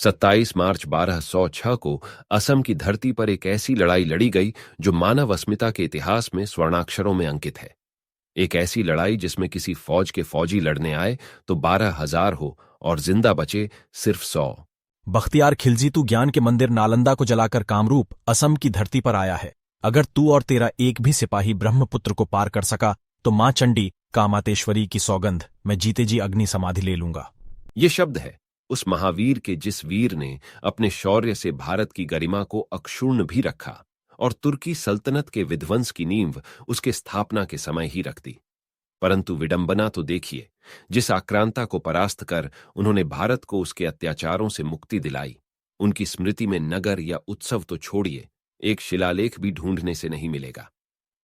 27 मार्च 1206 को असम की धरती पर एक ऐसी लड़ाई लड़ी गई जो मानव अस्मिता के इतिहास में स्वर्णाक्षरों में अंकित है। एक ऐसी लड़ाई जिसमें किसी फौज के फौजी लड़ने आए तो 12,000 हो और जिंदा बचे सिर्फ 100। बख्तियार खिलजी, तू ज्ञान के मंदिर नालंदा को जलाकर कामरूप असम की धरती पर आया है। अगर तू और तेरा एक भी सिपाही ब्रह्मपुत्र को पार कर सका तो मां चंडी कामातेश्वरी की सौगंध, मैं जीते जी अग्नि समाधि ले लूंगा। ये शब्द है उस महावीर के जिस वीर ने अपने शौर्य से भारत की गरिमा को अक्षुण्ण भी रखा और तुर्की सल्तनत के विध्वंस की नींव उसके स्थापना के समय ही रख दी। परंतु विडंबना तो देखिए, जिस आक्रांता को परास्त कर उन्होंने भारत को उसके अत्याचारों से मुक्ति दिलाई, उनकी स्मृति में नगर या उत्सव तो छोड़िए, एक शिलालेख भी ढूंढने से नहीं मिलेगा।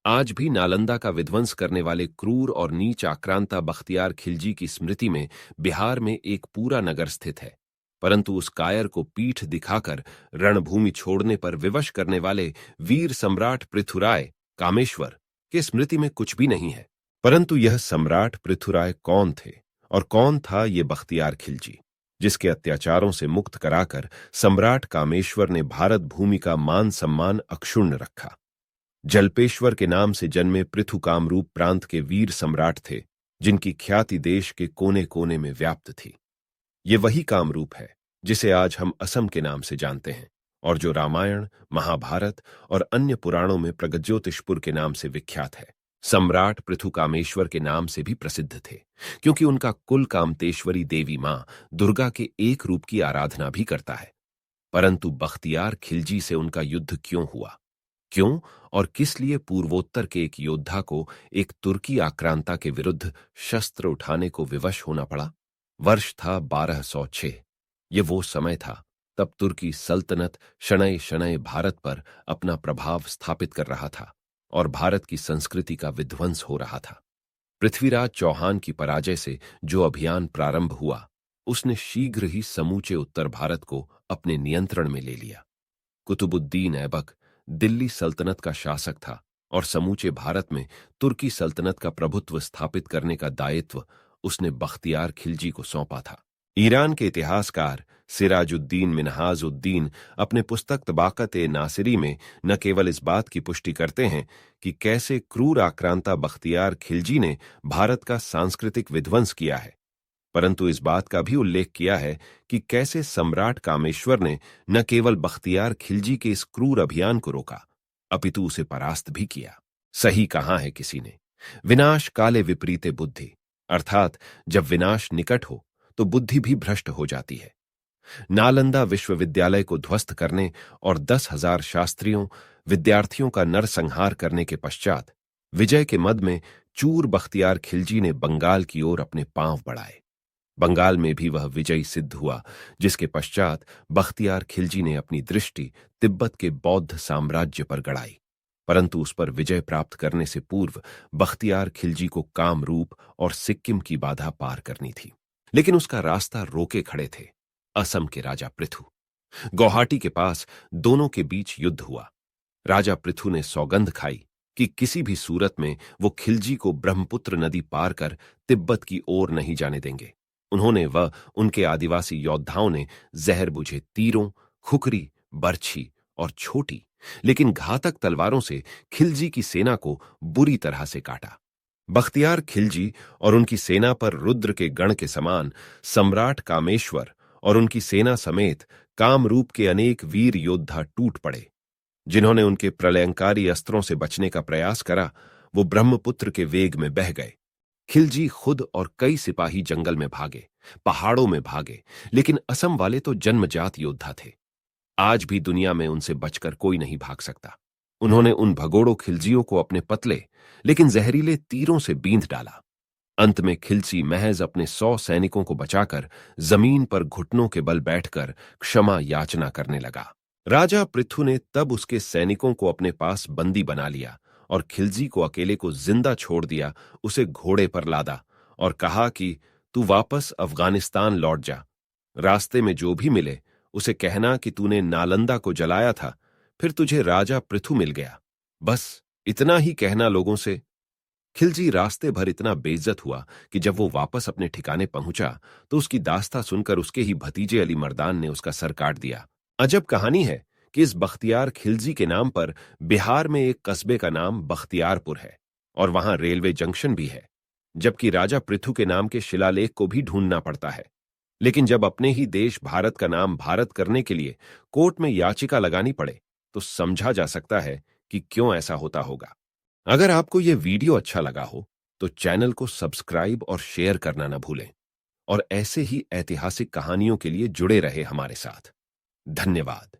आज भी नालंदा का विध्वंस करने वाले क्रूर और नीच आक्रांता बख्तियार खिलजी की स्मृति में बिहार में एक पूरा नगर स्थित है। परंतु उस कायर को पीठ दिखाकर रणभूमि छोड़ने पर विवश करने वाले वीर सम्राट पृथुराय कामेश्वर के स्मृति में कुछ भी नहीं है। परंतु यह सम्राट पृथुराय कौन थे और कौन था ये बख्तियार खिलजी, जिसके अत्याचारों से मुक्त कराकर सम्राट कामेश्वर ने भारत भूमि का मान सम्मान अक्षुण्ण रखा। जल्पेश्वर के नाम से जन्मे पृथु कामरूप प्रांत के वीर सम्राट थे, जिनकी ख्याति देश के कोने कोने में व्याप्त थी। ये वही कामरूप है जिसे आज हम असम के नाम से जानते हैं और जो रामायण, महाभारत और अन्य पुराणों में प्रगज्योतिषपुर के नाम से विख्यात है। सम्राट पृथु कामेश्वर के नाम से भी प्रसिद्ध थे, क्योंकि उनका कुल कामतेश्वरी देवी मां दुर्गा के एक रूप की आराधना भी करता है। परंतु बख्तियार खिलजी से उनका युद्ध क्यों हुआ, क्यों और किस लिए पूर्वोत्तर के एक योद्धा को एक तुर्की आक्रांता के विरुद्ध शस्त्र उठाने को विवश होना पड़ा? वर्ष था 1206। ये वो समय था तब तुर्की सल्तनत शनय शनय भारत पर अपना प्रभाव स्थापित कर रहा था और भारत की संस्कृति का विध्वंस हो रहा था। पृथ्वीराज चौहान की पराजय से जो अभियान प्रारंभ हुआ, उसने शीघ्र ही समूचे उत्तर भारत को अपने नियंत्रण में ले लिया। कुतुबुद्दीन ऐबक दिल्ली सल्तनत का शासक था और समूचे भारत में तुर्की सल्तनत का प्रभुत्व स्थापित करने का दायित्व उसने बख्तियार खिलजी को सौंपा था। ईरान के इतिहासकार सिराजुद्दीन मिन्हाजुद्दीन अपने पुस्तक तबाक़त-ए-नासिरी में न केवल इस बात की पुष्टि करते हैं कि कैसे क्रूर आक्रांता बख्तियार खिलजी ने भारत का सांस्कृतिक विध्वंस किया है, परंतु इस बात का भी उल्लेख किया है कि कैसे सम्राट कामेश्वर ने न केवल बख्तियार खिलजी के इस क्रूर अभियान को रोका, अपितु उसे परास्त भी किया। सही कहा है किसी ने, विनाश काले विपरीते बुद्धि, अर्थात जब विनाश निकट हो तो बुद्धि भी भ्रष्ट हो जाती है। नालंदा विश्वविद्यालय को ध्वस्त करने और 10,000 शास्त्रियों विद्यार्थियों का नरसंहार करने के पश्चात विजय के मद में चूर बख्तियार खिलजी ने बंगाल की ओर अपने पांव बढ़ाए। बंगाल में भी वह विजयी सिद्ध हुआ, जिसके पश्चात बख्तियार खिलजी ने अपनी दृष्टि तिब्बत के बौद्ध साम्राज्य पर गड़ाई। परंतु उस पर विजय प्राप्त करने से पूर्व बख्तियार खिलजी को कामरूप और सिक्किम की बाधा पार करनी थी, लेकिन उसका रास्ता रोके खड़े थे असम के राजा पृथु। गुवाहाटी के पास दोनों के बीच युद्ध हुआ। राजा पृथु ने सौगंध खाई कि किसी भी सूरत में वो खिलजी को ब्रह्मपुत्र नदी पार कर तिब्बत की ओर नहीं जाने देंगे। उन्होंने व उनके आदिवासी योद्धाओं ने जहर बुझे तीरों, खुखरी, बर्छी और छोटी लेकिन घातक तलवारों से खिलजी की सेना को बुरी तरह से काटा। बख्तियार खिलजी और उनकी सेना पर रुद्र के गण के समान सम्राट कामेश्वर और उनकी सेना समेत कामरूप के अनेक वीर योद्धा टूट पड़े। जिन्होंने उनके प्रलयंकारी अस्त्रों से बचने का प्रयास करा, वो ब्रह्मपुत्र के वेग में बह गए। खिलजी खुद और कई सिपाही जंगल में भागे, पहाड़ों में भागे, लेकिन असम वाले तो जन्मजात योद्धा थे। आज भी दुनिया में उनसे बचकर कोई नहीं भाग सकता। उन्होंने उन भगोड़ों खिलजियों को अपने पतले लेकिन जहरीले तीरों से बींध डाला। अंत में खिलजी महज अपने 100 सैनिकों को बचाकर जमीन पर घुटनों के बल बैठकर क्षमा याचना करने लगा। राजा पृथु ने तब उसके सैनिकों को अपने पास बंदी बना लिया और खिलजी को अकेले को जिंदा छोड़ दिया, उसे घोड़े पर लादा और कहा कि तू वापस अफगानिस्तान लौट जा। रास्ते में जो भी मिले उसे कहना कि तूने नालंदा को जलाया था, फिर तुझे राजा पृथु मिल गया। बस इतना ही कहना लोगों से। खिलजी रास्ते भर इतना बेइज्जत हुआ कि जब वो वापस अपने ठिकाने पहुंचा तो उसकी दास्ता सुनकर उसके ही भतीजे अली मर्दान ने उसका सर काट दिया। अजब कहानी है कि इस बख्तियार खिलजी के नाम पर बिहार में एक कस्बे का नाम बख्तियारपुर है और वहां रेलवे जंक्शन भी है, जबकि राजा पृथु के नाम के शिलालेख को भी ढूंढना पड़ता है। लेकिन जब अपने ही देश भारत का नाम भारत करने के लिए कोर्ट में याचिका लगानी पड़े तो समझा जा सकता है कि क्यों ऐसा होता होगा। अगर आपको यह वीडियो अच्छा लगा हो तो चैनल को सब्सक्राइब और शेयर करना न भूलें और ऐसे ही ऐतिहासिक कहानियों के लिए जुड़े रहे हमारे साथ। धन्यवाद।